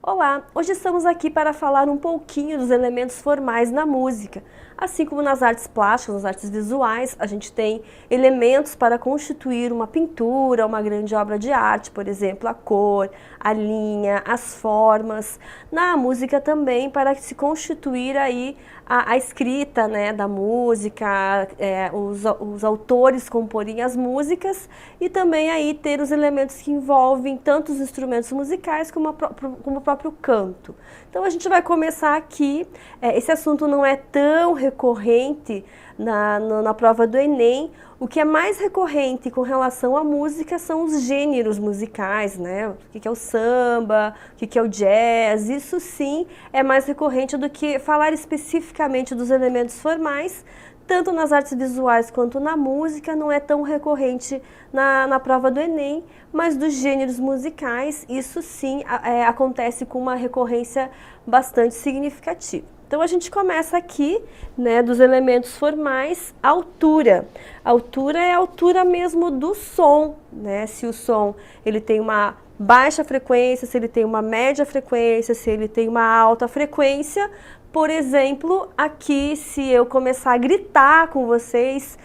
Olá, hoje estamos aqui para falar um pouquinho dos elementos formais na música. Assim como nas artes plásticas, nas artes visuais, a gente tem elementos para constituir uma pintura, uma grande obra de arte, por exemplo, a cor, a linha, as formas. Na música também, para se constituir aí a escrita, né, da música, os autores comporem as músicas e também aí ter os elementos que envolvem tanto os instrumentos musicais como o próprio canto. Então a gente vai começar aqui, esse assunto não é tão recorrente na prova do Enem. O que é mais recorrente com relação à música são os gêneros musicais, né? O que é o samba, o que é o jazz, isso sim é mais recorrente do que falar especificamente dos elementos formais, tanto nas artes visuais quanto na música, não é tão recorrente na prova do Enem, mas dos gêneros musicais, isso sim acontece com uma recorrência bastante significativa. Então a gente começa aqui, né, dos elementos formais, a altura. A altura é a altura mesmo do som, né? Se o som ele tem uma baixa frequência, se ele tem uma média frequência, se ele tem uma alta frequência. Por exemplo, aqui se eu começar a gritar com vocês,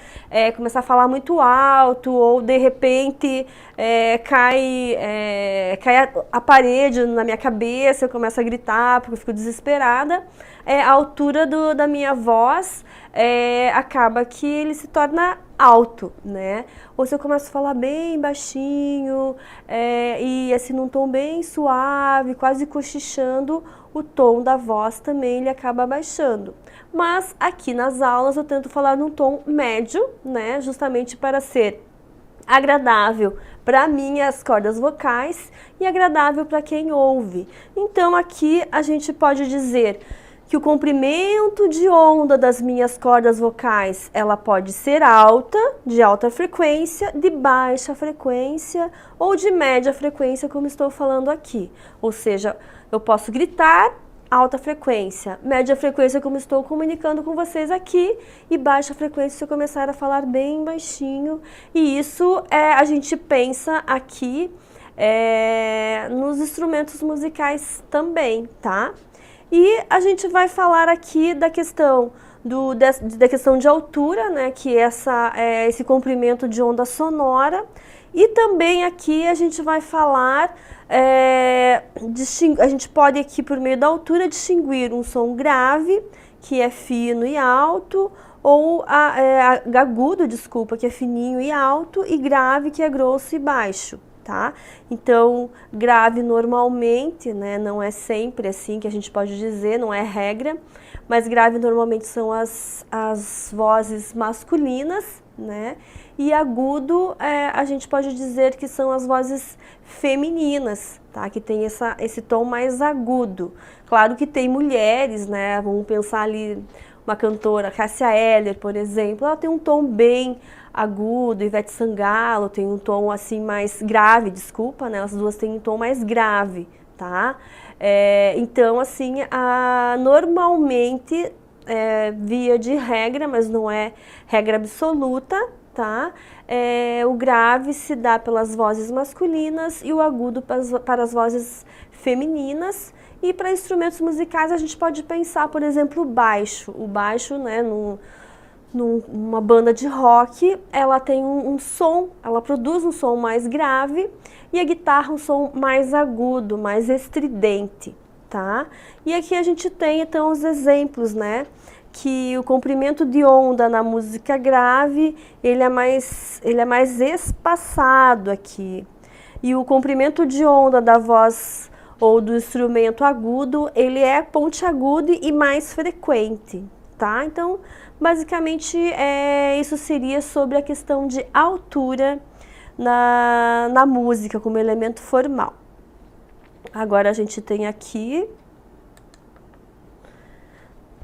começar a falar muito alto ou de repente cai a parede na minha cabeça, eu começo a gritar porque eu fico desesperada, a altura da minha voz acaba que ele se torna alto, né? Ou se eu começo a falar bem baixinho e assim num tom bem suave, quase cochichando, o tom da voz também ele acaba baixando. Mas aqui nas aulas eu tento falar num tom médio, né? Justamente para ser agradável para mim as cordas vocais e agradável para quem ouve. Então aqui a gente pode dizer que o comprimento de onda das minhas cordas vocais, ela pode ser alta, de alta frequência, de baixa frequência ou de média frequência, como estou falando aqui. Ou seja, eu posso gritar, alta frequência, média frequência, como estou comunicando com vocês aqui, e baixa frequência se eu começar a falar bem baixinho. E isso a gente pensa aqui nos instrumentos musicais também, tá? E a gente vai falar aqui da questão da questão de altura, né, que é esse comprimento de onda sonora. E também aqui a gente vai falar, a gente pode aqui por meio da altura distinguir um som grave, que é fino e alto, ou agudo, desculpa, que é fininho e alto, e grave, que é grosso e baixo. Tá? Então, grave normalmente, né, não é sempre assim que a gente pode dizer, não é regra, mas grave normalmente são as vozes masculinas, né? E agudo a gente pode dizer que são as vozes femininas, tá? Que tem esse tom mais agudo. Claro que tem mulheres, né? Vamos pensar ali uma cantora, Cássia Eller, por exemplo, ela tem um tom bem agudo, Ivete Sangalo tem um tom assim mais grave, desculpa, né? As duas têm um tom mais grave, tá? Então, assim, normalmente, via de regra, mas não é regra absoluta, tá? O grave se dá pelas vozes masculinas e o agudo para as vozes femininas. E para instrumentos musicais a gente pode pensar, por exemplo, o baixo. O baixo, né, numa banda de rock, ela tem um som, ela produz um som mais grave e a guitarra um som mais agudo, mais estridente, tá? E aqui a gente tem então os exemplos, né? Que o comprimento de onda na música grave, ele é mais espaçado aqui. E o comprimento de onda da voz ou do instrumento agudo, ele é pontiagudo e mais frequente, tá? Então, basicamente, isso seria sobre a questão de altura na música como elemento formal. Agora a gente tem aqui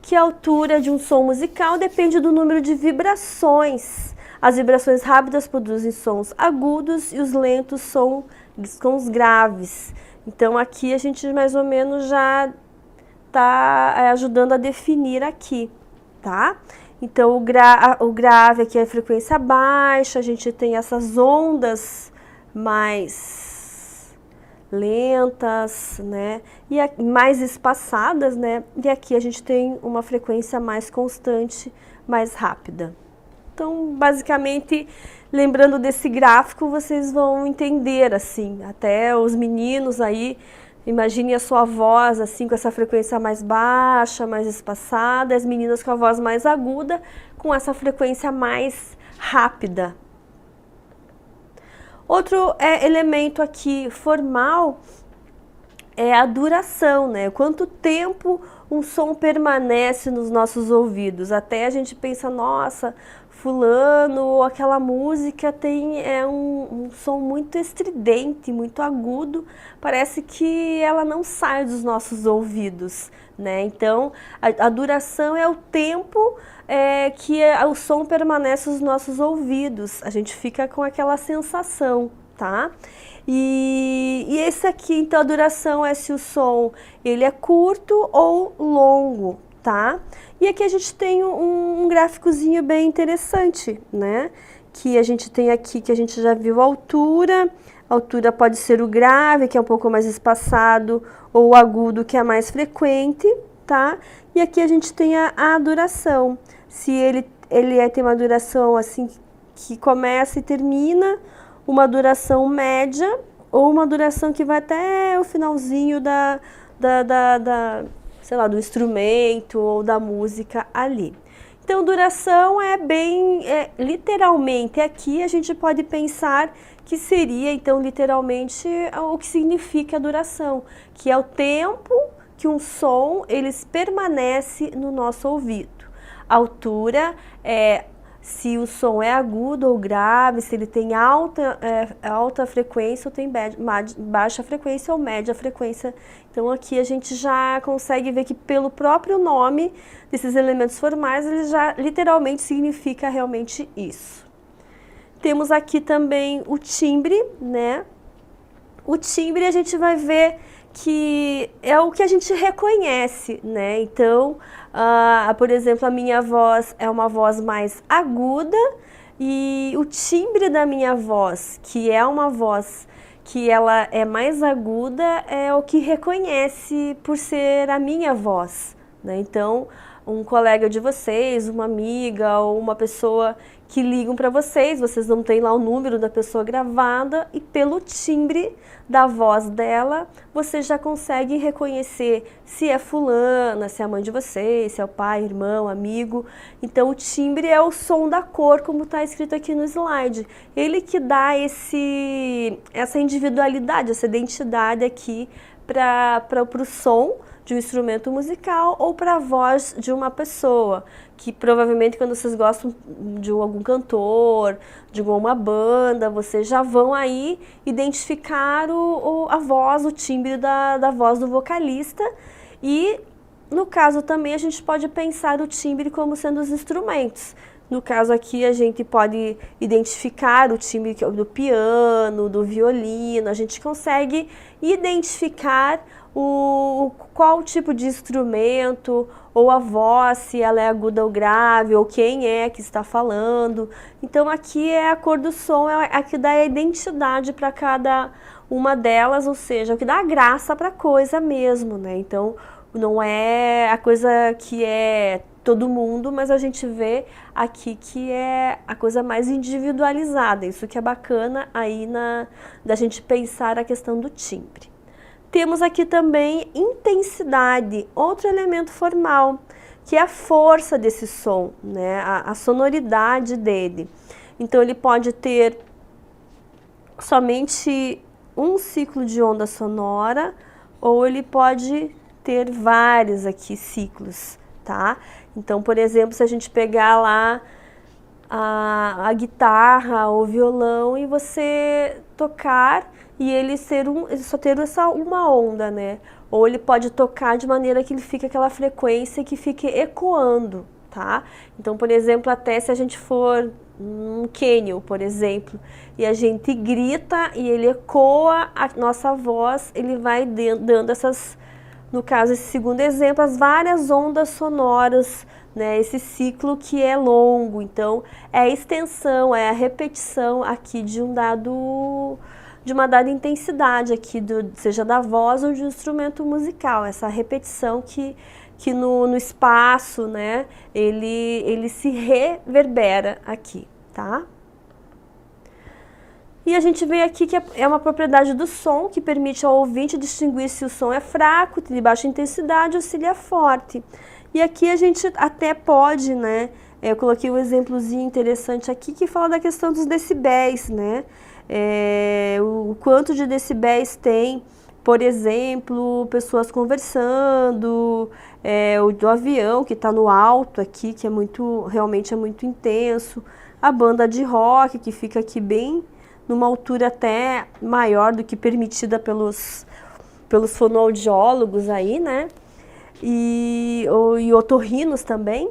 que a altura de um som musical depende do número de vibrações. As vibrações rápidas produzem sons agudos e os lentos são sons graves. Então aqui a gente mais ou menos já está ajudando a definir aqui, tá? Então o grave aqui é a frequência baixa, a gente tem essas ondas mais lentas, né, e mais espaçadas, né, e aqui a gente tem uma frequência mais constante, mais rápida. Então, basicamente, lembrando desse gráfico, vocês vão entender, assim, até os meninos aí, imagine a sua voz, assim, com essa frequência mais baixa, mais espaçada, as meninas com a voz mais aguda, com essa frequência mais rápida. Outro elemento aqui formal é a duração, né? Quanto tempo um som permanece nos nossos ouvidos. Até a gente pensa, nossa, fulano ou aquela música tem um som muito estridente, muito agudo, parece que ela não sai dos nossos ouvidos, né? Então, a duração é o tempo que o som permanece nos nossos ouvidos, a gente fica com aquela sensação, tá? E esse aqui, então, a duração é se o som ele é curto ou longo, tá? E aqui a gente tem um gráficozinho bem interessante, né? Que a gente tem aqui, que a gente já viu a altura. A altura pode ser o grave, que é um pouco mais espaçado, ou o agudo, que é mais frequente, tá? E aqui a gente tem a duração. Se ele tem uma duração assim, que começa e termina, uma duração média, ou uma duração que vai até o finalzinho sei lá, do instrumento ou da música ali. Então, duração literalmente, aqui a gente pode pensar que seria, então, literalmente, o que significa a duração, que é o tempo que um som, ele permanece no nosso ouvido. A altura é se o som é agudo ou grave, se ele tem alta frequência ou tem baixa frequência ou média frequência. Então aqui a gente já consegue ver que pelo próprio nome desses elementos formais, ele já literalmente significa realmente isso. Temos aqui também o timbre, né? O timbre a gente vai ver que é o que a gente reconhece, né? Então, por exemplo, a minha voz é uma voz mais aguda e o timbre da minha voz, que é uma voz que ela é mais aguda, é o que reconhece por ser a minha voz, né? Então, um colega de vocês, uma amiga ou uma pessoa que ligam para vocês não têm lá o número da pessoa gravada e pelo timbre da voz dela, você já consegue reconhecer se é fulana, se é a mãe de vocês, se é o pai, irmão, amigo. Então o timbre é o som da cor, como está escrito aqui no slide. Ele que dá essa individualidade, essa identidade aqui para o som de um instrumento musical ou para a voz de uma pessoa, que provavelmente quando vocês gostam de algum cantor, de alguma banda, vocês já vão aí identificar a voz, o timbre da voz do vocalista. E no caso também a gente pode pensar o timbre como sendo os instrumentos. No caso aqui a gente pode identificar o timbre do piano, do violino, a gente consegue identificar qual tipo de instrumento, ou a voz, se ela é aguda ou grave, ou quem é que está falando. Então aqui é a cor do som, é a que dá a identidade para cada uma delas, ou seja, o que dá a graça para a coisa mesmo, né? Então não é a coisa que é todo mundo, mas a gente vê aqui que é a coisa mais individualizada. Isso que é bacana aí da gente pensar a questão do timbre. Temos aqui também intensidade, outro elemento formal, que é a força desse som, né? A sonoridade dele. Então ele pode ter somente um ciclo de onda sonora, ou ele pode ter vários aqui ciclos, tá? Então, por exemplo, se a gente pegar lá a guitarra ou violão e você tocar e ele só ter essa uma onda, né? Ou ele pode tocar de maneira que ele fique aquela frequência que fique ecoando, tá? Então, por exemplo, até se a gente for um cânion, por exemplo, e a gente grita e ele ecoa a nossa voz, ele vai dando essas, no caso, esse segundo exemplo, as várias ondas sonoras, né? Esse ciclo que é longo. Então, é a extensão, é a repetição aqui de um dado de uma dada intensidade aqui, seja da voz ou de um instrumento musical, essa repetição que no espaço, né, ele se reverbera aqui, tá? E a gente vê aqui que é uma propriedade do som que permite ao ouvinte distinguir se o som é fraco, de baixa intensidade ou se ele é forte. E aqui a gente até pode, né, eu coloquei um exemplozinho interessante aqui que fala da questão dos decibéis, né, o quanto de decibéis tem, por exemplo, pessoas conversando, o do avião que está no alto aqui, que realmente é muito intenso, a banda de rock que fica aqui bem numa altura até maior do que permitida pelos fonoaudiólogos aí, né? E otorrinos também.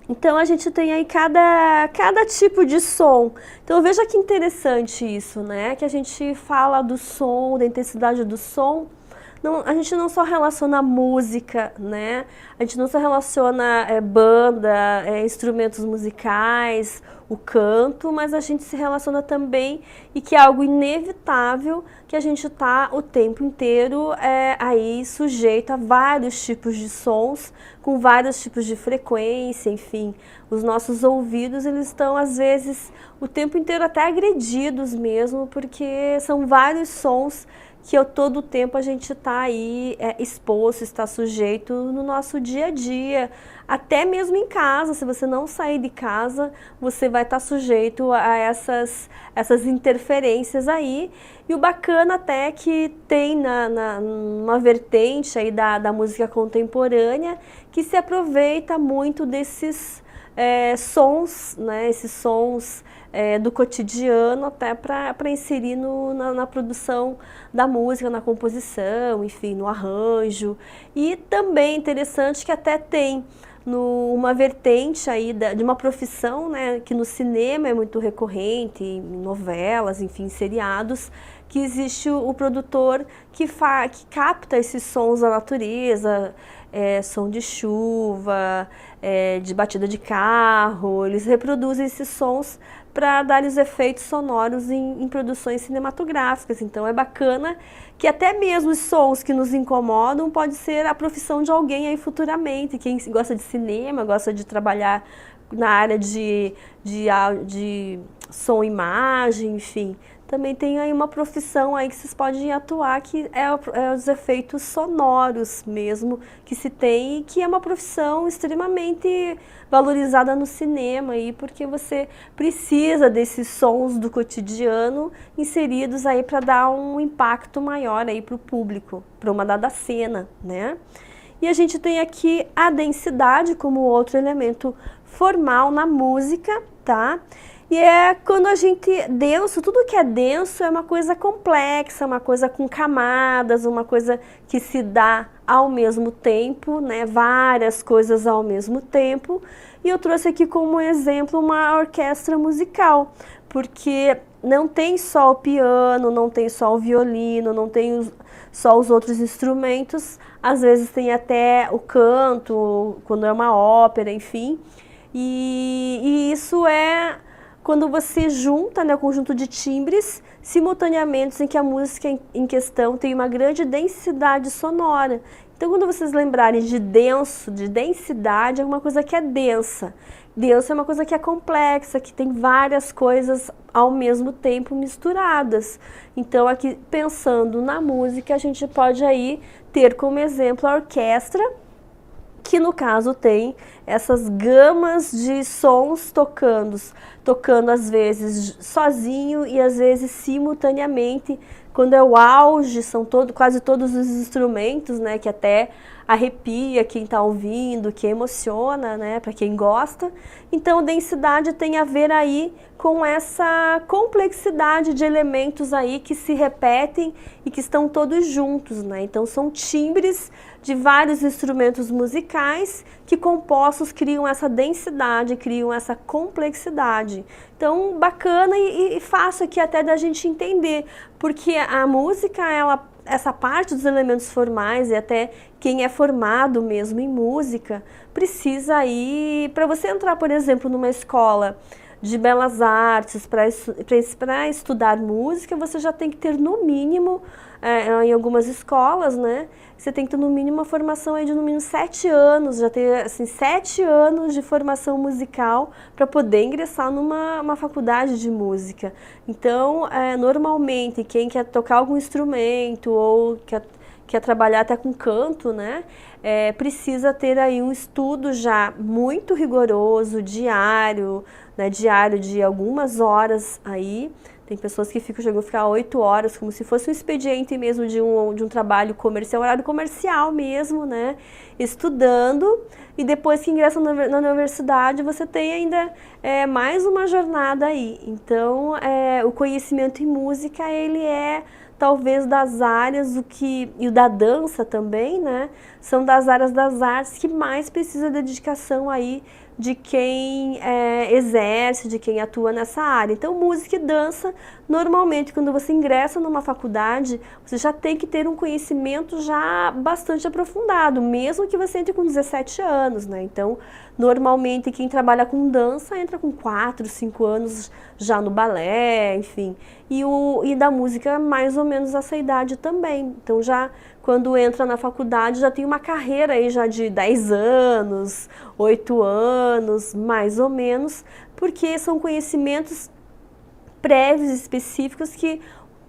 Então a gente tem aí cada tipo de som. Então veja que interessante isso, né? Que a gente fala do som, da intensidade do som. Não, a gente não só relaciona música, né? A gente não só relaciona banda, instrumentos musicais, o canto, mas a gente se relaciona também, e que é algo inevitável, que a gente está o tempo inteiro aí sujeito a vários tipos de sons, com vários tipos de frequência, enfim. Os nossos ouvidos, eles estão às vezes o tempo inteiro até agredidos mesmo, porque são vários sons que todo o tempo a gente está aí exposto, está sujeito no nosso dia a dia, até mesmo em casa. Se você não sair de casa, você vai estar sujeito a essas interferências aí. E o bacana até é que tem numa vertente aí da música contemporânea que se aproveita muito desses sons, né, esses sons do cotidiano, até para inserir na produção da música, na composição, enfim, no arranjo. E também interessante que até tem uma vertente aí de uma profissão, né, que no cinema é muito recorrente, em novelas, enfim, seriados, que existe o produtor que capta esses sons da natureza, som de chuva, de batida de carro. Eles reproduzem esses sons para dar os efeitos sonoros em produções cinematográficas. Então é bacana que até mesmo os sons que nos incomodam pode ser a profissão de alguém aí futuramente. Quem gosta de cinema, gosta de trabalhar na área de som e imagem, enfim. Também tem aí uma profissão aí que vocês podem atuar, que é os efeitos sonoros mesmo que se tem, e que é uma profissão extremamente valorizada no cinema aí, porque você precisa desses sons do cotidiano inseridos aí para dar um impacto maior aí para o público, para uma dada cena, né? E a gente tem aqui a densidade como outro elemento formal na música, tá? E quando a gente denso, tudo que é denso é uma coisa complexa, uma coisa com camadas, uma coisa que se dá ao mesmo tempo, né? Várias coisas ao mesmo tempo. E eu trouxe aqui como exemplo uma orquestra musical, porque não tem só o piano, não tem só o violino, não tem só os outros instrumentos, às vezes tem até o canto, quando é uma ópera, enfim. E isso quando você junta, né, o conjunto de timbres simultaneamente, em que a música em questão tem uma grande densidade sonora. Então, quando vocês lembrarem de denso, de densidade, é uma coisa que é densa. Denso é uma coisa que é complexa, que tem várias coisas ao mesmo tempo misturadas. Então, aqui pensando na música, a gente pode aí ter como exemplo a orquestra, que no caso tem essas gamas de sons tocando às vezes sozinho e às vezes simultaneamente. Quando é o auge, são quase todos os instrumentos, né, que até arrepia quem está ouvindo, que emociona, né, para quem gosta. Então, densidade tem a ver aí com essa complexidade de elementos aí que se repetem e que estão todos juntos, né? Então, são timbres de vários instrumentos musicais que compostos criam essa densidade, criam essa complexidade. Então, bacana e fácil aqui até da gente entender, porque a música, essa parte dos elementos formais, e até quem é formado mesmo em música, precisa ir, para você entrar, por exemplo, numa escola de belas artes, para estudar música, você já tem que ter no mínimo, em algumas escolas, né? Você tem que ter no mínimo uma formação aí de no mínimo 7 anos, já ter assim, 7 anos de formação musical para poder ingressar numa faculdade de música. Então, normalmente, quem quer tocar algum instrumento ou quer trabalhar até com canto, né? Precisa ter aí um estudo já muito rigoroso, diário, né? Diário de algumas horas aí. Tem pessoas que chegam a ficar 8 horas, como se fosse um expediente mesmo de um trabalho comercial, horário comercial mesmo, né? Estudando, e depois que ingressa na universidade, você tem ainda mais uma jornada aí. Então, o conhecimento em música, ele talvez das áreas, e o da dança também, né? São das áreas das artes que mais precisa de dedicação aí de quem exerce, de quem atua nessa área. Então, música e dança, normalmente, quando você ingressa numa faculdade, você já tem que ter um conhecimento já bastante aprofundado, mesmo que você entre com 17 anos, né? Então, normalmente, quem trabalha com dança entra com 4, 5 anos já no balé, enfim. E da música, mais ou menos essa idade também. Então, já quando entra na faculdade, já tem uma carreira aí já de 10 anos, 8 anos, mais ou menos, porque são conhecimentos prévios, específicos, que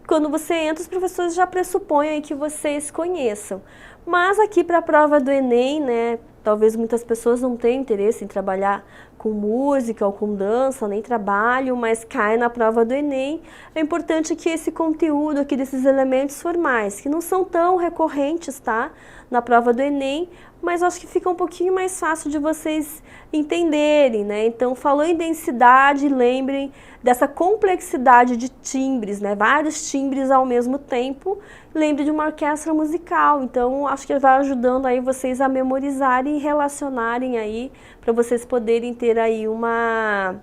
quando você entra, os professores já pressupõem aí que vocês conheçam. Mas aqui para a prova do Enem, né, talvez muitas pessoas não tenham interesse em trabalhar com música ou com dança, nem trabalho, mas cai na prova do Enem. É importante que esse conteúdo aqui desses elementos formais, que não são tão recorrentes, tá, na prova do Enem, mas acho que fica um pouquinho mais fácil de vocês entenderem, né? Então, falou em densidade, lembrem dessa complexidade de timbres, né? Vários timbres ao mesmo tempo. Lembre de uma orquestra musical. Então, acho que vai ajudando aí vocês a memorizarem e relacionarem aí, para vocês poderem ter aí uma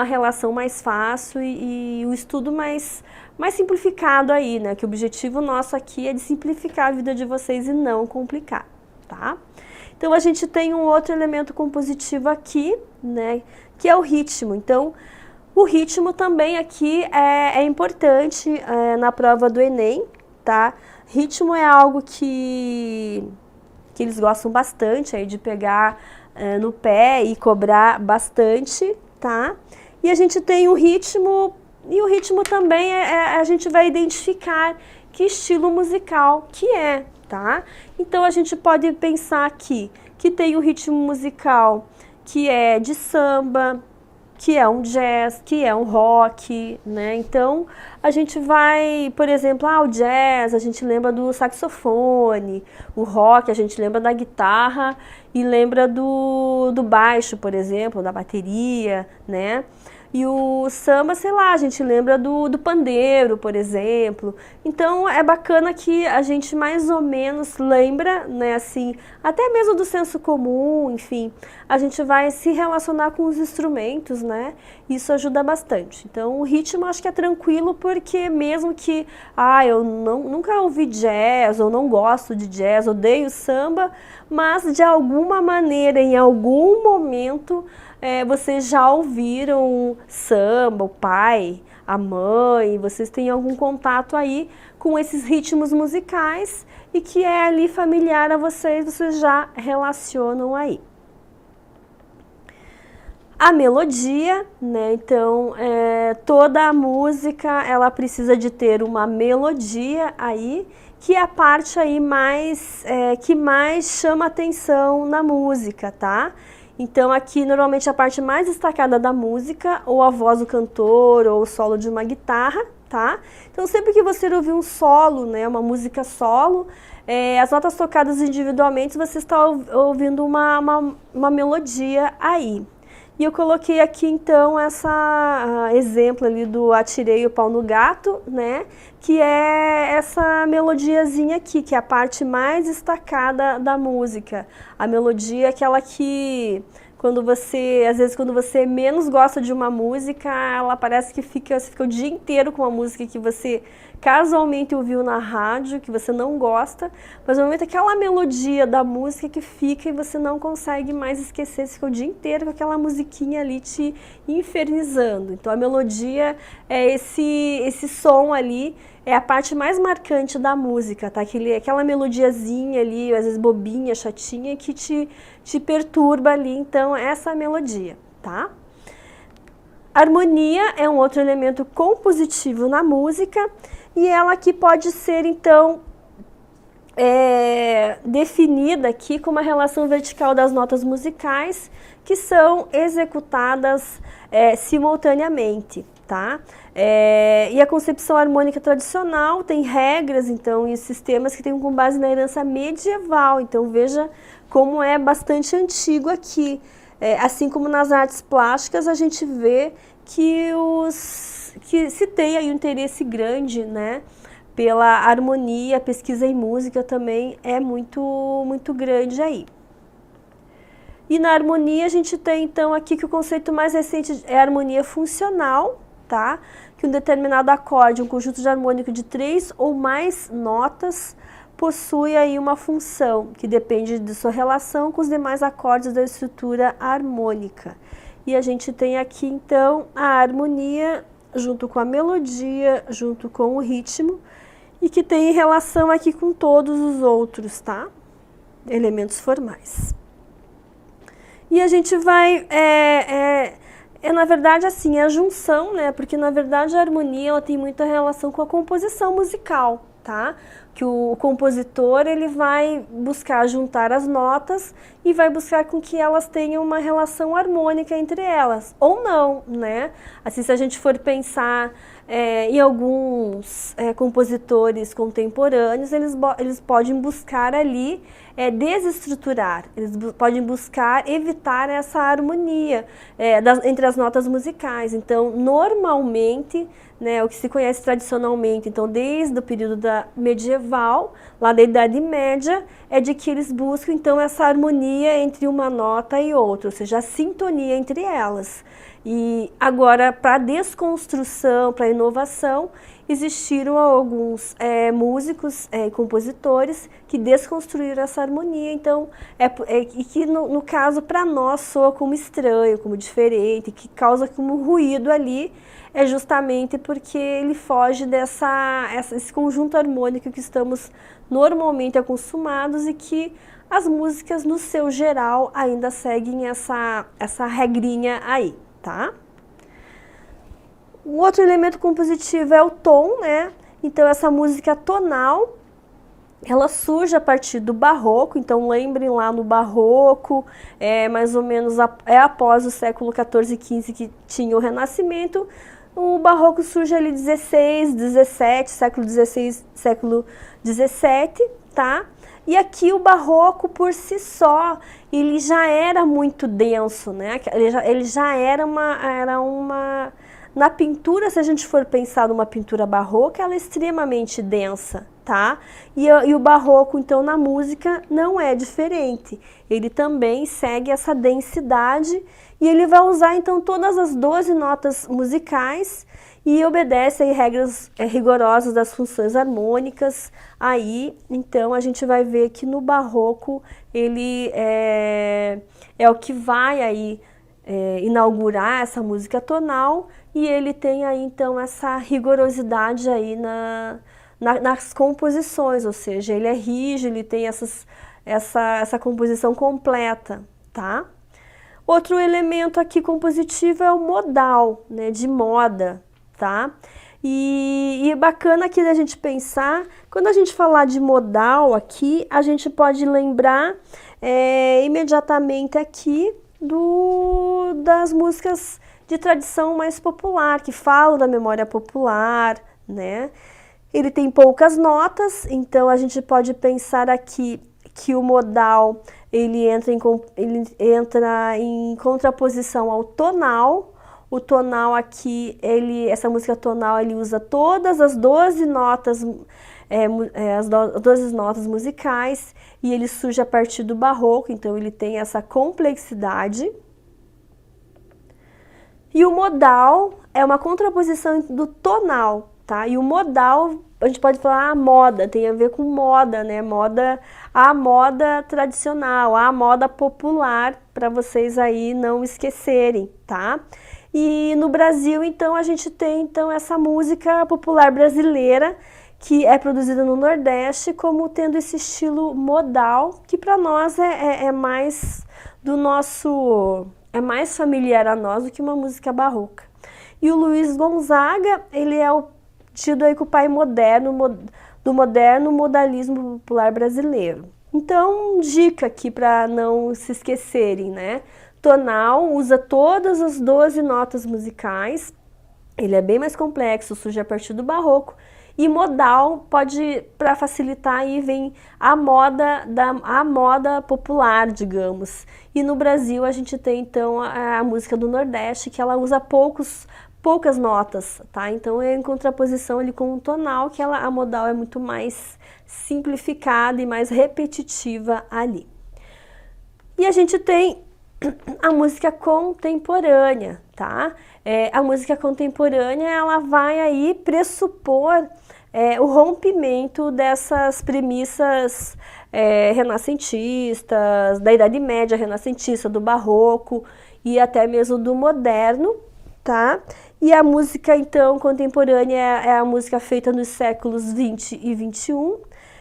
relação mais fácil e o estudo mais simplificado aí, né? Que o objetivo nosso aqui é de simplificar a vida de vocês e não complicar, tá? Então, a gente tem um outro elemento compositivo aqui, né? Que é o ritmo. Então, o ritmo também aqui é importante na prova do Enem, tá? Ritmo é algo que eles gostam bastante aí de pegar no pé e cobrar bastante, tá? E a gente tem o ritmo, e o ritmo também a gente vai identificar que estilo musical que é, tá? Então, a gente pode pensar aqui que tem o ritmo musical que é de samba, que é um jazz, que é um rock, né? Então, a gente vai, por exemplo, o jazz, a gente lembra do saxofone, o rock, a gente lembra da guitarra e lembra do baixo, por exemplo, da bateria, né? E o samba, sei lá, a gente lembra do pandeiro, por exemplo. Então, é bacana que a gente mais ou menos lembra, né, assim, até mesmo do senso comum, enfim, a gente vai se relacionar com os instrumentos, né? Isso ajuda bastante. Então, o ritmo acho que é tranquilo, porque mesmo que, eu nunca ouvi jazz, ou não gosto de jazz, odeio samba, mas de alguma maneira, em algum momento, vocês já ouviram samba, o pai, a mãe, vocês têm algum contato aí com esses ritmos musicais e que é ali familiar a vocês já relacionam aí. A melodia, né? Então, toda a música, ela precisa de ter uma melodia aí, que é a parte aí que mais chama atenção na música, tá? Então, aqui, normalmente, a parte mais destacada da música, ou a voz do cantor, ou o solo de uma guitarra, tá? Então, sempre que você ouvir um solo, né, uma música solo, as notas tocadas individualmente, você está ouvindo uma melodia aí. E eu coloquei aqui, então, essa exemplo ali do Atirei o Pau no Gato, né? Que é essa melodiazinha aqui, que é a parte mais destacada da música. A melodia é aquela que, às vezes, quando você menos gosta de uma música, ela parece que você fica o dia inteiro com a música que você casualmente ouviu na rádio, que você não gosta, mas no momento aquela melodia da música que fica e você não consegue mais esquecer, você fica o dia inteiro com aquela musiquinha ali te infernizando. Então a melodia é esse som ali, é a parte mais marcante da música, tá? Aquela melodiazinha ali, às vezes bobinha, chatinha, que te perturba ali, então essa é a melodia, tá? Harmonia é um outro elemento compositivo na música e ela aqui pode ser, então, definida aqui como a relação vertical das notas musicais que são executadas simultaneamente, tá? E a concepção harmônica tradicional tem regras, então, e sistemas que têm com base na herança medieval, então veja como é bastante antigo aqui. Assim como nas artes plásticas, a gente vê que se tem aí um interesse grande, né, pela harmonia, pesquisa em música também é muito grande aí. E na harmonia a gente tem então aqui que o conceito mais recente é a harmonia funcional, tá? Que um determinado acorde, um conjunto de harmônico de 3 ou mais notas, possui aí uma função que depende de sua relação com os demais acordes da estrutura harmônica. E a gente tem aqui então a harmonia junto com a melodia, junto com o ritmo, e que tem relação aqui com todos os outros, tá? Elementos formais. E a gente vai, na verdade assim, a junção, né? Porque na verdade a harmonia ela tem muita relação com a composição musical, tá? Que o compositor ele vai buscar juntar as notas e vai buscar com que elas tenham uma relação harmônica entre elas, ou não, né? Assim, se a gente for pensar em alguns compositores contemporâneos, eles podem buscar ali desestruturar, eles podem buscar evitar essa harmonia entre as notas musicais. Então, normalmente, né, o que se conhece tradicionalmente, então desde o período medieval, lá da Idade Média, é de que eles buscam então essa harmonia entre uma nota e outra, ou seja, a sintonia entre elas. E agora, para a desconstrução, para a inovação, existiram alguns músicos e compositores que desconstruíram essa harmonia, então, e que no caso para nós soa como estranho, como diferente, que causa como ruído ali, é justamente porque ele foge esse conjunto harmônico que estamos normalmente acostumados e que as músicas no seu geral ainda seguem essa regrinha aí, tá? Um outro elemento compositivo é o tom, né? Então essa música tonal, ela surge a partir do barroco, então lembrem lá no barroco, mais ou menos após o século XIV e XV que tinha o Renascimento. O barroco surge ali 16, 17, século 16, século 17, tá? E aqui o barroco por si só, ele já era muito denso, né? Ele já era uma... Na pintura, se a gente for pensar numa pintura barroca, ela é extremamente densa, tá? E o barroco, então, na música não é diferente. Ele também segue essa densidade e ele vai usar, então, todas as 12 notas musicais e obedece aí regras rigorosas das funções harmônicas. Aí, então, a gente vai ver que no barroco ele é o que vai aí inaugurar essa música tonal e ele tem aí, então, essa rigorosidade aí nas composições, ou seja, ele é rígido, ele tem essa composição completa, tá? Outro elemento aqui compositivo é o modal, né, de moda, tá? E é bacana aqui da gente pensar, quando a gente falar de modal aqui, a gente pode lembrar imediatamente aqui das músicas de tradição mais popular, que falam da memória popular, né? Ele tem poucas notas, então a gente pode pensar aqui que o modal ele entra em contraposição ao tonal. O tonal aqui, essa música tonal, ele usa todas as 12 notas, as 12 notas musicais, e ele surge a partir do barroco, então ele tem essa complexidade. E o modal é uma contraposição do tonal, tá? E o modal a gente pode falar a moda, tem a ver com moda, né? Moda, a moda tradicional, a moda popular, para vocês aí não esquecerem, tá? E no Brasil, então, a gente tem então essa música popular brasileira que é produzida no Nordeste como tendo esse estilo modal, que para nós é mais do nosso, é mais familiar a nós do que uma música barroca. E o Luiz Gonzaga, ele é o tido aí com o pai moderno, do moderno modalismo popular brasileiro. Então, dica aqui para não se esquecerem, né? Tonal usa todas as 12 notas musicais, ele é bem mais complexo, surge a partir do barroco. E modal pode, para facilitar, aí vem a moda popular, digamos. E no Brasil a gente tem então a música do Nordeste, que ela usa poucas notas, tá? Então é em contraposição ali com o tonal, que a modal é muito mais simplificada e mais repetitiva ali. E a gente tem a música contemporânea, tá? A música contemporânea, ela vai aí pressupor o rompimento dessas premissas renascentistas, da Idade Média renascentista, do Barroco e até mesmo do moderno, tá? E a música, então, contemporânea é a música feita nos séculos 20 e 21,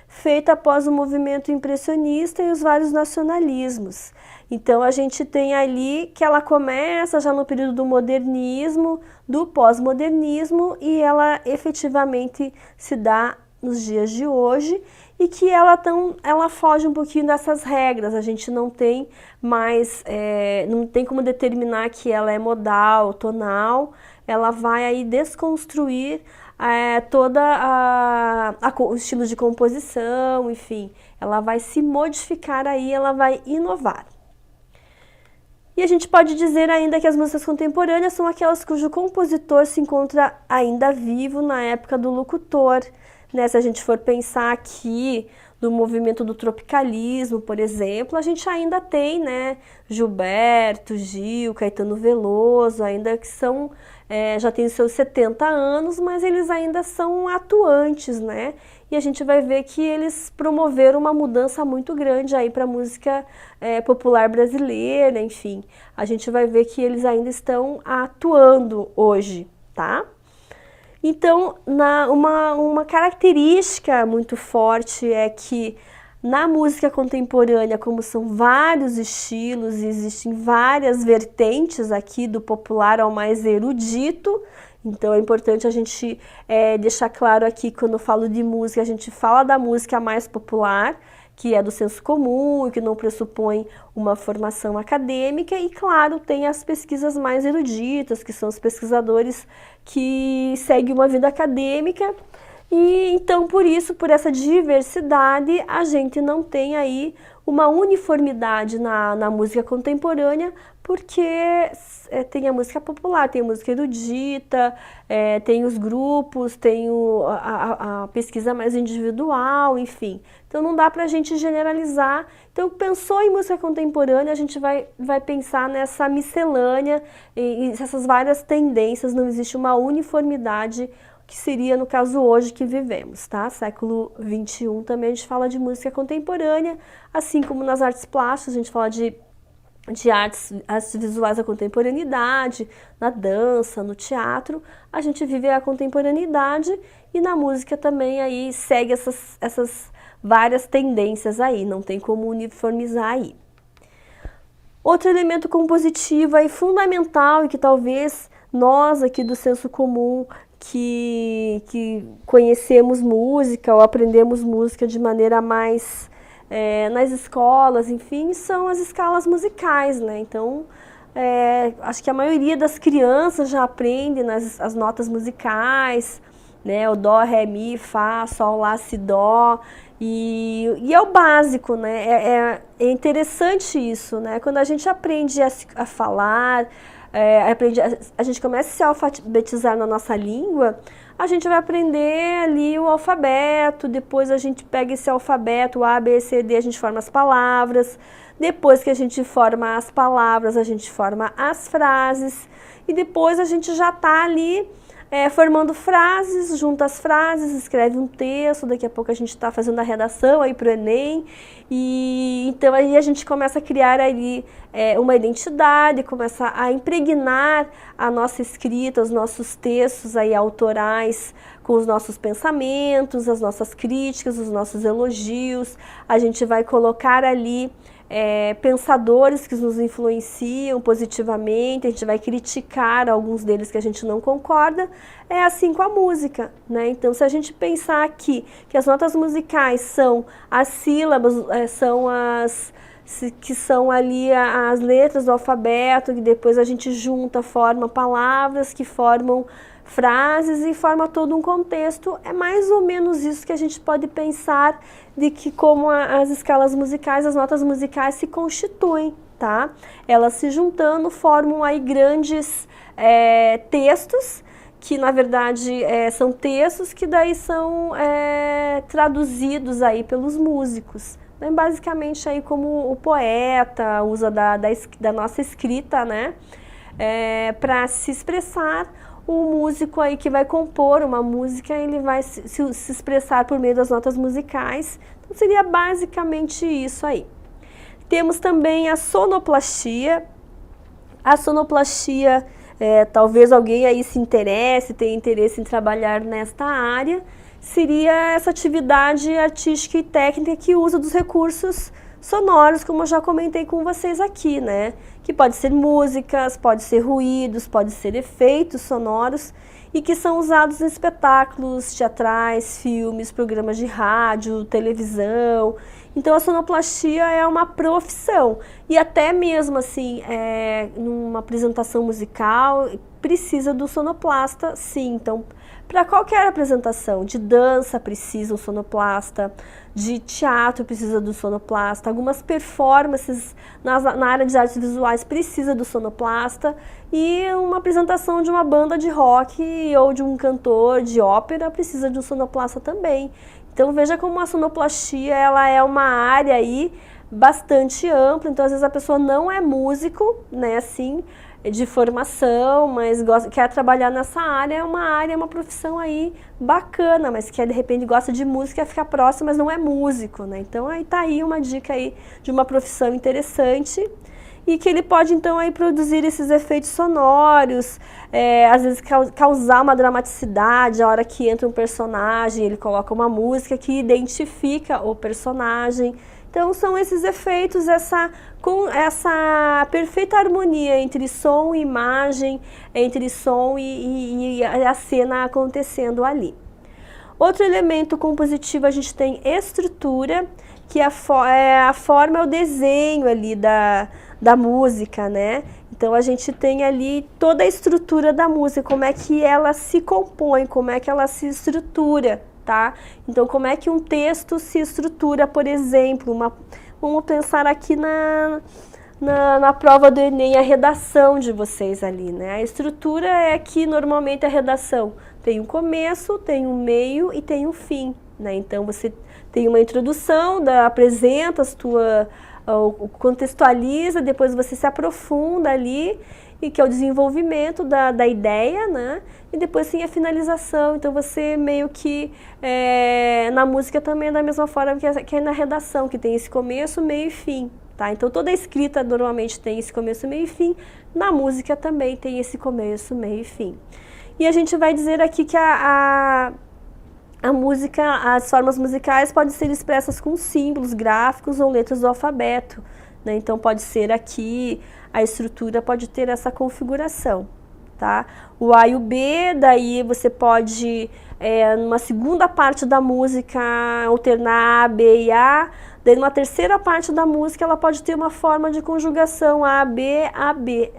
feita após o movimento impressionista e os vários nacionalismos. Então a gente tem ali que ela começa já no período do modernismo, do pós-modernismo, e ela efetivamente se dá nos dias de hoje, e que ela foge um pouquinho dessas regras. A gente não tem mais, não tem como determinar que ela é modal, tonal. Ela vai aí desconstruir toda o estilo de composição, enfim, ela vai se modificar aí, ela vai inovar. E a gente pode dizer ainda que as músicas contemporâneas são aquelas cujo compositor se encontra ainda vivo na época do locutor, né? Se a gente for pensar aqui no movimento do tropicalismo, por exemplo, a gente ainda tem, né, Gilberto, Gil, Caetano Veloso, ainda que são, já tem seus 70 anos, mas eles ainda são atuantes, né? E a gente vai ver que eles promoveram uma mudança muito grande aí para a música popular brasileira, enfim. A gente vai ver que eles ainda estão atuando hoje, tá? Então, uma característica muito forte é que na música contemporânea, como são vários estilos e existem várias vertentes aqui, do popular ao mais erudito, então é importante a gente deixar claro aqui, quando eu falo de música, a gente fala da música mais popular, que é do senso comum e que não pressupõe uma formação acadêmica, e claro, tem as pesquisas mais eruditas, que são os pesquisadores que seguem uma vida acadêmica, e então por isso, por essa diversidade, a gente não tem aí uma uniformidade na música contemporânea, porque tem a música popular, tem a música erudita, tem os grupos, tem a pesquisa mais individual, enfim. Então não dá pra gente generalizar. Então pensou em música contemporânea, a gente vai pensar nessa miscelânea e essas várias tendências, não existe uma uniformidade, que seria no caso hoje que vivemos, tá? Século XXI também a gente fala de música contemporânea, assim como nas artes plásticas a gente fala de artes visuais da contemporaneidade, na dança, no teatro, a gente vive a contemporaneidade, e na música também aí segue essas várias tendências aí, não tem como uniformizar aí. Outro elemento compositivo aí fundamental, e que talvez nós aqui do senso comum que conhecemos música ou aprendemos música de maneira mais nas escolas, enfim, são as escalas musicais, né? Então, acho que a maioria das crianças já aprende as notas musicais, né? O dó, ré, mi, fá, sol, lá, si, dó, e é o básico, né? É interessante isso, né? Quando a gente aprende a falar, a gente começa a se alfabetizar na nossa língua, a gente vai aprender ali o alfabeto, depois a gente pega esse alfabeto, o A, B, C, D, a gente forma as palavras, depois que a gente forma as palavras, a gente forma as frases, e depois a gente já está ali formando frases, junta as frases, escreve um texto, daqui a pouco a gente está fazendo a redação aí para o Enem, e então aí a gente começa a criar ali uma identidade, começa a impregnar a nossa escrita, os nossos textos aí autorais com os nossos pensamentos, as nossas críticas, os nossos elogios, a gente vai colocar ali pensadores que nos influenciam positivamente, a gente vai criticar alguns deles que a gente não concorda, é assim com a música, né? Então, se a gente pensar aqui que as notas musicais são as sílabas, que são ali as letras do alfabeto, que depois a gente junta, forma palavras que formam frases e forma todo um contexto, é mais ou menos isso que a gente pode pensar de que como as escalas musicais, as notas musicais se constituem, tá? Elas se juntando formam aí grandes textos, que na verdade são textos que daí são traduzidos aí pelos músicos. Basicamente aí como o poeta usa da nossa escrita, né? Para se expressar. O músico aí que vai compor uma música, ele vai se expressar por meio das notas musicais. Então seria basicamente isso aí. Temos também a sonoplastia. A sonoplastia, talvez alguém aí se interesse, tenha interesse em trabalhar nesta área, seria essa atividade artística e técnica que usa dos recursos sonoros, como eu já comentei com vocês aqui, né? Que pode ser músicas, pode ser ruídos, pode ser efeitos sonoros e que são usados em espetáculos teatrais, filmes, programas de rádio, televisão. Então a sonoplastia é uma profissão e até mesmo assim, numa apresentação musical precisa do sonoplasta, sim. Então, para qualquer apresentação de dança precisa um sonoplasta, de teatro precisa do sonoplasta, algumas performances na área de artes visuais precisa do sonoplasta e uma apresentação de uma banda de rock ou de um cantor de ópera precisa de um sonoplasta também. Então veja como a sonoplastia ela é uma área aí bastante ampla, então às vezes a pessoa não é músico, né, assim, de formação, mas quer trabalhar nessa área, é uma profissão aí bacana, mas que de repente gosta de música, quer ficar próximo, mas não é músico, né? Então aí tá aí uma dica aí de uma profissão interessante e que ele pode então aí produzir esses efeitos sonoros, às vezes causar uma dramaticidade, a hora que entra um personagem, ele coloca uma música que identifica o personagem. Então são esses efeitos, com essa perfeita harmonia entre som e imagem, entre som e a cena acontecendo ali. Outro elemento compositivo a gente tem estrutura, que a forma é o desenho ali da música, né? Então a gente tem ali toda a estrutura da música, como é que ela se compõe, como é que ela se estrutura. Tá? Então, como é que um texto se estrutura, por exemplo, vamos pensar aqui na prova do Enem, a redação de vocês ali, né? A estrutura é que normalmente a redação tem um começo, tem um meio e tem um fim, né? Então, você tem uma introdução, apresenta contextualiza, depois você se aprofunda ali, e que é o desenvolvimento da ideia, né? E depois sim a finalização. Então você meio que na música também é da mesma forma que é na redação, que tem esse começo, meio e fim, tá? Então toda a escrita normalmente tem esse começo, meio e fim. Na música também tem esse começo, meio e fim. E a gente vai dizer aqui que a música, as formas musicais podem ser expressas com símbolos, gráficos ou letras do alfabeto, né? Então pode ser aqui, a estrutura pode ter essa configuração, tá? O A e o B, daí você pode, numa segunda parte da música, alternar A, B e A, daí numa terceira parte da música ela pode ter uma forma de conjugação A, B, A, B.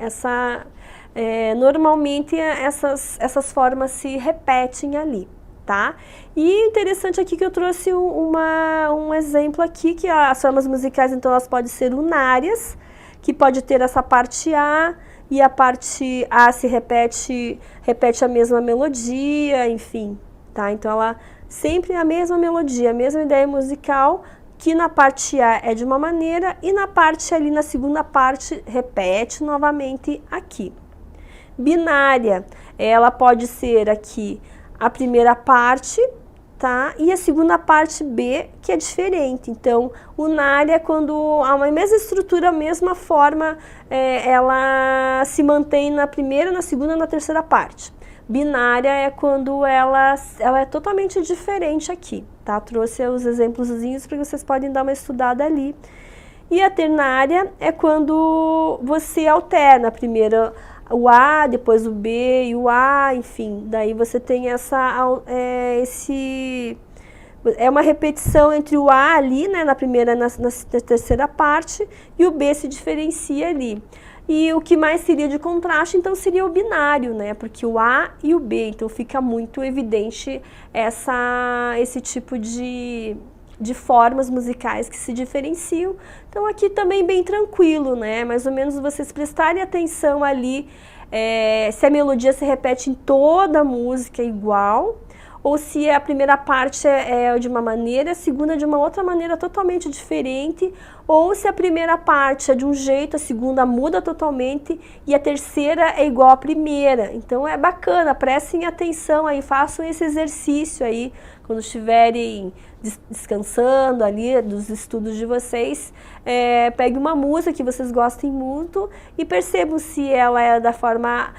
Normalmente essas formas se repetem ali. Tá? E interessante aqui que eu trouxe um exemplo aqui, que as formas musicais, então, elas podem ser unárias, que pode ter essa parte A, e a parte A se repete a mesma melodia, enfim, tá? Então, ela sempre a mesma melodia, a mesma ideia musical, que na parte A é de uma maneira, e na parte ali, na segunda parte, repete novamente aqui. Binária ela pode ser aqui a primeira parte, tá? E a segunda parte B, que é diferente. Então, unária é quando há uma mesma estrutura, a mesma forma, ela se mantém na primeira, na segunda e na terceira parte. Binária é quando ela é totalmente diferente aqui, tá? Trouxe os exemplozinhos para que vocês podem dar uma estudada ali. E a ternária é quando você alterna primeiro o A, depois o B e o A, enfim. Daí você tem é uma repetição entre o A ali, né, na primeira e na terceira parte, e o B se diferencia ali. E o que mais seria de contraste, então, seria o binário, né? Porque o A e o B, então fica muito evidente esse tipo de formas musicais que se diferenciam. Então aqui também bem tranquilo, né? Mais ou menos vocês prestarem atenção ali se a melodia se repete em toda a música igual, ou se a primeira parte é de uma maneira, a segunda de uma outra maneira totalmente diferente, ou se a primeira parte é de um jeito, a segunda muda totalmente e a terceira é igual à primeira. Então é bacana, prestem atenção aí, façam esse exercício aí quando estiverem descansando ali dos estudos de vocês. Pegue uma música que vocês gostem muito e percebam se ela é da forma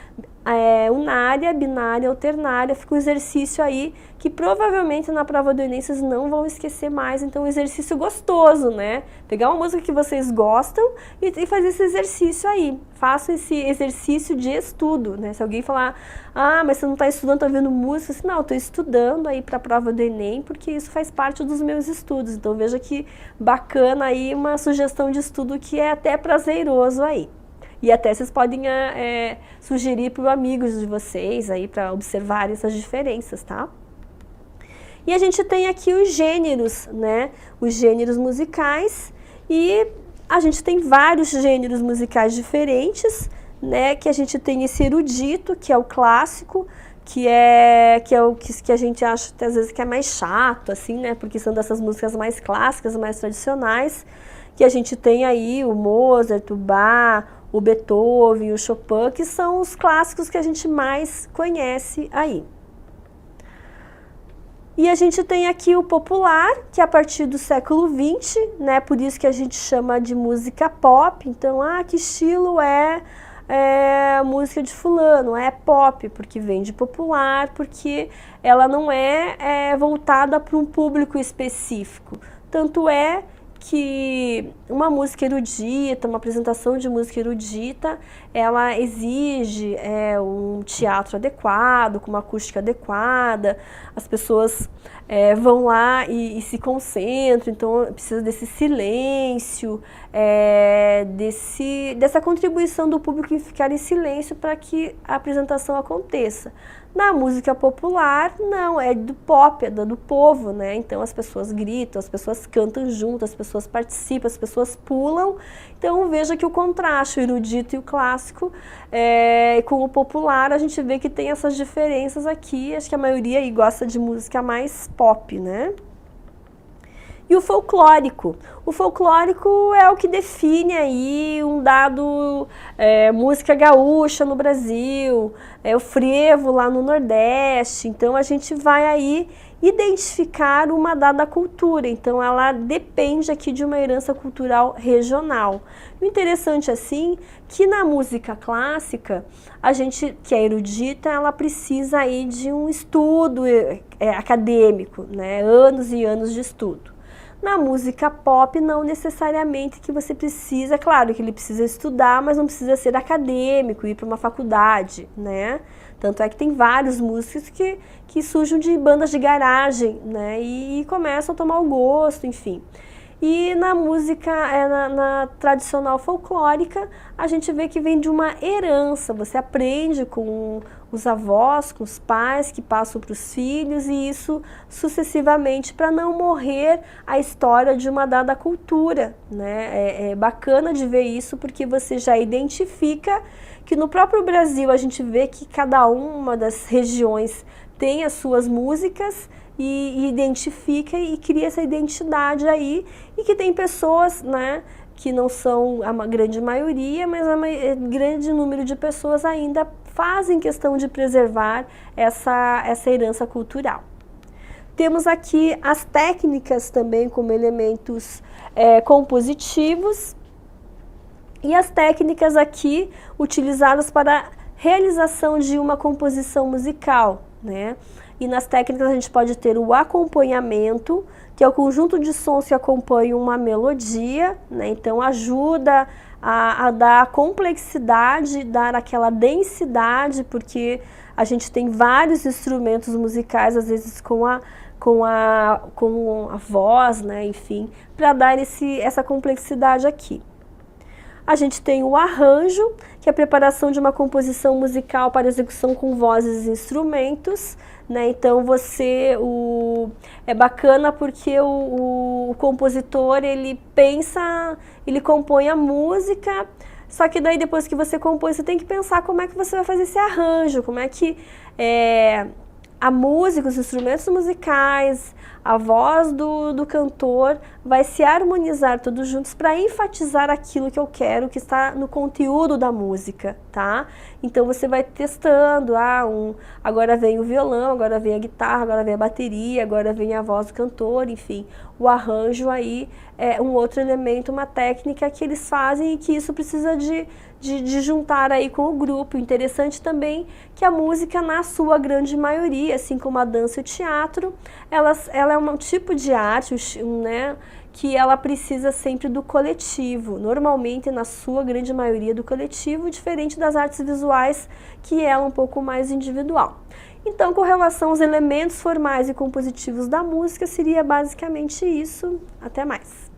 unária, binária ou ternária. Fica um exercício aí que provavelmente na prova do Enem vocês não vão esquecer mais. Então, um exercício gostoso, né? Pegar uma música que vocês gostam e fazer esse exercício aí. Façam esse exercício de estudo, né? Se alguém falar, mas você não está estudando, está ouvindo música, assim, não, estou estudando aí para a prova do Enem, porque isso faz parte dos meus estudos. Então, veja que bacana aí uma sugestão de estudo que é até prazeroso aí. E até vocês podem sugerir para os amigos de vocês aí para observar essas diferenças, tá? E a gente tem aqui os gêneros, né? Os gêneros musicais, e a gente tem vários gêneros musicais diferentes, né? Que a gente tem esse erudito, que é o clássico, que é o que a gente acha até às vezes que é mais chato, assim, né? Porque são dessas músicas mais clássicas, mais tradicionais, que a gente tem aí o Mozart, o Bach, o Beethoven, o Chopin, que são os clássicos que a gente mais conhece aí. E a gente tem aqui o popular, que é a partir do século XX, né? Por isso que a gente chama de música pop. Então, que estilo é a música de fulano? É pop, porque vem de popular, porque ela não é voltada para um público específico. Tanto é que uma música erudita, uma apresentação de música erudita, ela exige um teatro adequado, com uma acústica adequada, as pessoas vão lá e se concentram, então precisa desse silêncio, dessa contribuição do público em ficar em silêncio para que a apresentação aconteça. Na música popular, não, é do pop, é do povo, né? Então as pessoas gritam, as pessoas cantam junto, as pessoas participam, as pessoas pulam. Então veja que o contraste, o erudito e o clássico, com o popular, a gente vê que tem essas diferenças aqui. Acho que a maioria aí gosta de música mais pop, né? E o folclórico. O folclórico é o que define aí um dado música gaúcha no Brasil, o frevo lá no Nordeste. Então a gente vai aí identificar uma dada cultura. Então ela depende aqui de uma herança cultural regional. O interessante assim que na música clássica, a gente que é erudita, ela precisa aí de um estudo acadêmico, né? Anos e anos de estudo. Na música pop, não necessariamente que você precisa, claro que ele precisa estudar, mas não precisa ser acadêmico, ir para uma faculdade, né? Tanto é que tem vários músicos que surgem de bandas de garagem, né? E começam a tomar o gosto, enfim. E na música, na tradicional folclórica, a gente vê que vem de uma herança. Você aprende com os avós, com os pais, que passam para os filhos, e isso sucessivamente, para não morrer a história de uma dada cultura, né? É bacana de ver isso, porque você já identifica que no próprio Brasil a gente vê que cada uma das regiões tem as suas músicas, e identifica e cria essa identidade aí, e que tem pessoas, né, que não são a grande maioria, mas grande número de pessoas ainda fazem questão de preservar essa herança cultural. Temos aqui as técnicas também como elementos compositivos e as técnicas aqui utilizadas para realização de uma composição musical, né? E nas técnicas a gente pode ter o acompanhamento, que é o conjunto de sons que acompanham uma melodia, né? Então ajuda a dar complexidade, dar aquela densidade, porque a gente tem vários instrumentos musicais, às vezes com a voz, né? Enfim, para dar essa complexidade aqui. A gente tem o arranjo, que é a preparação de uma composição musical para execução com vozes e instrumentos, né? Então é bacana porque o compositor, ele pensa, ele compõe a música, só que daí depois que você compõe, você tem que pensar como é que você vai fazer esse arranjo, como é que a música, os instrumentos musicais, a voz do cantor vai se harmonizar todos juntos para enfatizar aquilo que eu quero, que está no conteúdo da música, tá? Então você vai testando, agora vem o violão, agora vem a guitarra, agora vem a bateria, agora vem a voz do cantor, enfim. O arranjo aí é um outro elemento, uma técnica que eles fazem e que isso precisa de juntar aí com o grupo. Interessante também que a música, na sua grande maioria, assim como a dança e o teatro, ela é um tipo de arte, né, que ela precisa sempre do coletivo, normalmente na sua grande maioria do coletivo, diferente das artes visuais, que é um pouco mais individual. Então, com relação aos elementos formais e compositivos da música, seria basicamente isso. Até mais!